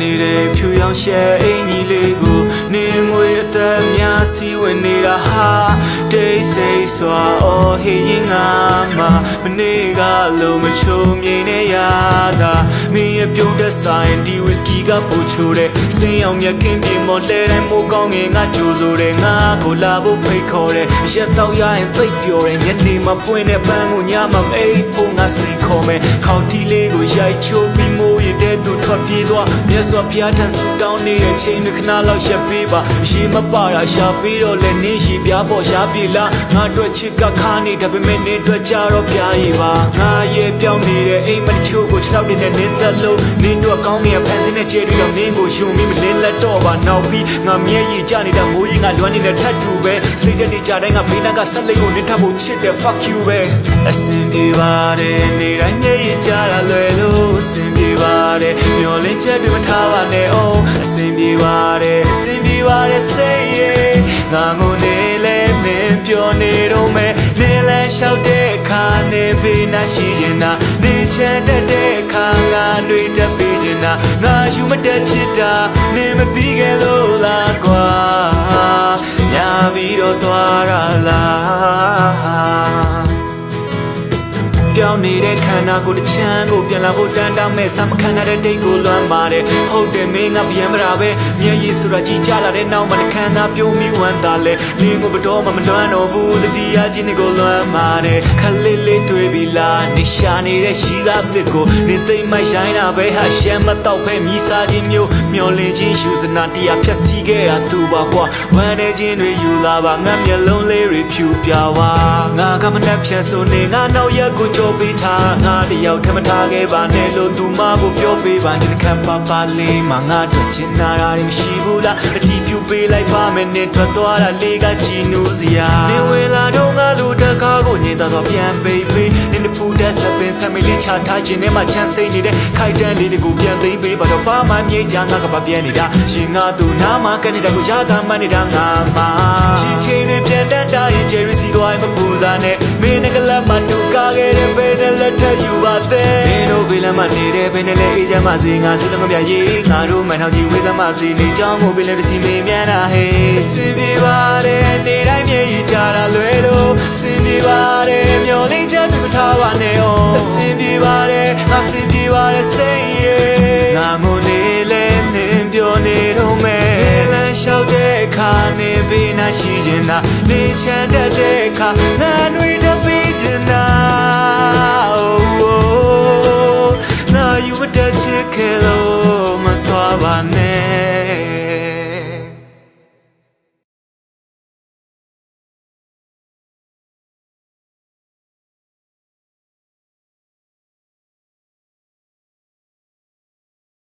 နေတဲ့ဖြူရောင်ရှဲအင်ကြီးလေးကိုနေငွေအသက်များစီးဝင်နေတာဟာတိတ်ဆိတ်စွာအော်ဟေးရင်ငါမှမနေ့ကလုံးမချုံမြိန်နေရတာမင်းရဲ့ပြုံးတဲ့ဆိုင်ဒီဝစ်ကီကပူချိုတဲ့စင်းအောင်မြက်ခင်းပြေမော်လဲတိုင်းမိုးကောင်းငင်ငါကြိုဆိုတဲ့ငါကိုလာဖို့ဖိတ်ခေါ်တဲ့ရက်တော့ရရင်သိပ်ပျော်တဲ့ညနေမှာပွင့်တဲ့ပန်းကိုညမှာအိတ်ဖို့ငါစိတ်ခေါ်မယ်ခေါင်းတီလေးကိုရိုက်ချိုးပြီးမိုးရတဲ့သူထွက်ပြေးသွားမြတ်စွာဘုရားထံဆူတောင်းနေတဲ့ချိန်ခဏလောက်ရက်ပေးပါရေမပါတာရှာပြီးတော့လည်းနင်းရှိပြားပေါ်ရှားပြေလားငါတို့ချစ်ကခါနေဒါပေမဲ့နင်းတို့ကြတော့ပြားရည်ပါငါရဲ့ပြောင်းနေတဲ့အိမ်မချိုးကိုခြေထောက်နေတဲ့နင်းသက်လို့နင်းတို့ကောင်းငယ်ဖန်ဆင်းတဲ့ခြေတွေတော့နင်းကိုယုံပြီးမလင်းလက်တော့ပါနောက်ပြီးငါမျက်ရည်ကျနေတာမိုးရင်ကလွမ်းနေတဲ့ထတ်တူပဲစိတ်တက်နေကြတိုင်းကဖေးနာကဆက်လိုက်ကိုနင်းထပ်ဖို့ချစ်တယ် fuck you ပဲအစင်ပြေပါတယ်နေတိုင်းမျက်ရည်ကျတာလွယ်လို့အစင်ပြေပါတယ်မျောလင်းချက်တွေမထားပါနဲ့အောင်အစင်ပြေပါတယ်အစင်ပြေပါတယ်စိတ်ရဲ့ငါငိုနေလဲနင်းပြောနေတော့မယ်နေလဲလျှောက်တဲ့အခါနေပေးနာရှိရင်နာနေချမ်းတဲ့အခါငါတွေ့တတ်ပေးရင်နာငါယူမတတ်ချစ်တာနေမသိခဲ့လို့လားကွာညာပြီးတော့သွားရလားပြောင်းနေတဲ့ခန္ဓာကိုယ်တစ်ချမ်းကိုပြန်လာဖို့တန်တောင်းမဲ့ဆမ်းမခံတဲ့ဒိတ်ကိုလွမ်းပါတယ်ဟုတ်တယ်မင်းကပြန်မလာပဲမျက်ရည်ဆိုတာကြီးကြလာတဲ့နောက်မှာတစ်ခါသာပြုံးမိဝမ်းသာလဲလင်းကိုဘတော်မှမလွမ်းတော့ဘူးတတိယချင်းကိုလွမ်းပါတယ်ခလေးလေးတွေ့ပြီလားနေရှာနေတဲ့ရှိစားသစ်ကိုနေသိမ့်မရိုင်းတာပဲဟာရှမ်းမတော့ပဲမြည်စားခြင်းမျိုးမျောလင်းခြင်းယူစနာတရားဖြတ်စည်းခဲ့တာသူပါကွာဝမ်းနေခြင်းတွေယူလာပါငါမျက်လုံးလေးတွေဖြူပြဝါငါကမနှက်ဖြတ်ဆိုနေငါနောက်ရက်ကိုကြောပေးထားငါတယောက်ထမထားခဲ့ပါနဲ့လို့သူမကိုပြောပေးပါနဲ့ခပ်ပါပါလေးမငါတို့ချင်နာတာမရှိဘူးလားအတီးပြူပေးလိုက်ပါမယ်နဲ့ထွက်သွားတာလေးကကြည်နူးစရာနေဝေလာတော့ငါလူတကားကိုညင်တော့ပြန်ပေးပေးနေတပူတဲ့ဆပင်ဆမီလေးချထားခြင်းနဲ့မှချမ်းစိတ်နေတဲ့ခိုက်တန်းလေးတွေကိုပြန်သိမ်းပေးပါတော့ဘာမှမြိတ်ချငါကပါပြန်နေတာရှင်ငါတို့နားမှာကနေတကူရတာမှနေတာငါမှာချင်းချင်းတွေပြန်တတ်တာရဲ့ဂျယ်ရီစီတော့မပူစားနဲ့မင်းကလပ်မှတူကားခဲ့တဲ့ပဲလက်ထက်ယူပါသေးမင်းတို့ဘေးလမ်းမှာနေတဲ့ဘယ်နဲ့လဲအေးချမ်းမစီငါစီလုံးမပြရေးငါတို့မှန်ထောင်ကြီးဝေးစမ်းမစီနေချောင်းကိုဘေးလည်းတစီမေးမြန်းတာဟေးစင်ပြေပါတယ်နေတိုင်းမြေကြီးကြတာလွယ်လို့စင်ပြေပါတယ်မျောလေးချက်တွေမထားပါနဲ့အောင်အစင်ပြေပါတယ်ငါစင်ပြေပါတယ်စိတ်ရဲ့ငါငိုနေလဲနင်းပြောနေတော့မယ်လမ်းလျှောက်တဲ့အခါနေပေးနာရှိရင်နာနေချမ်းတဲ့အခါငါတွေတပေးချင်နာyou would touch it, hello.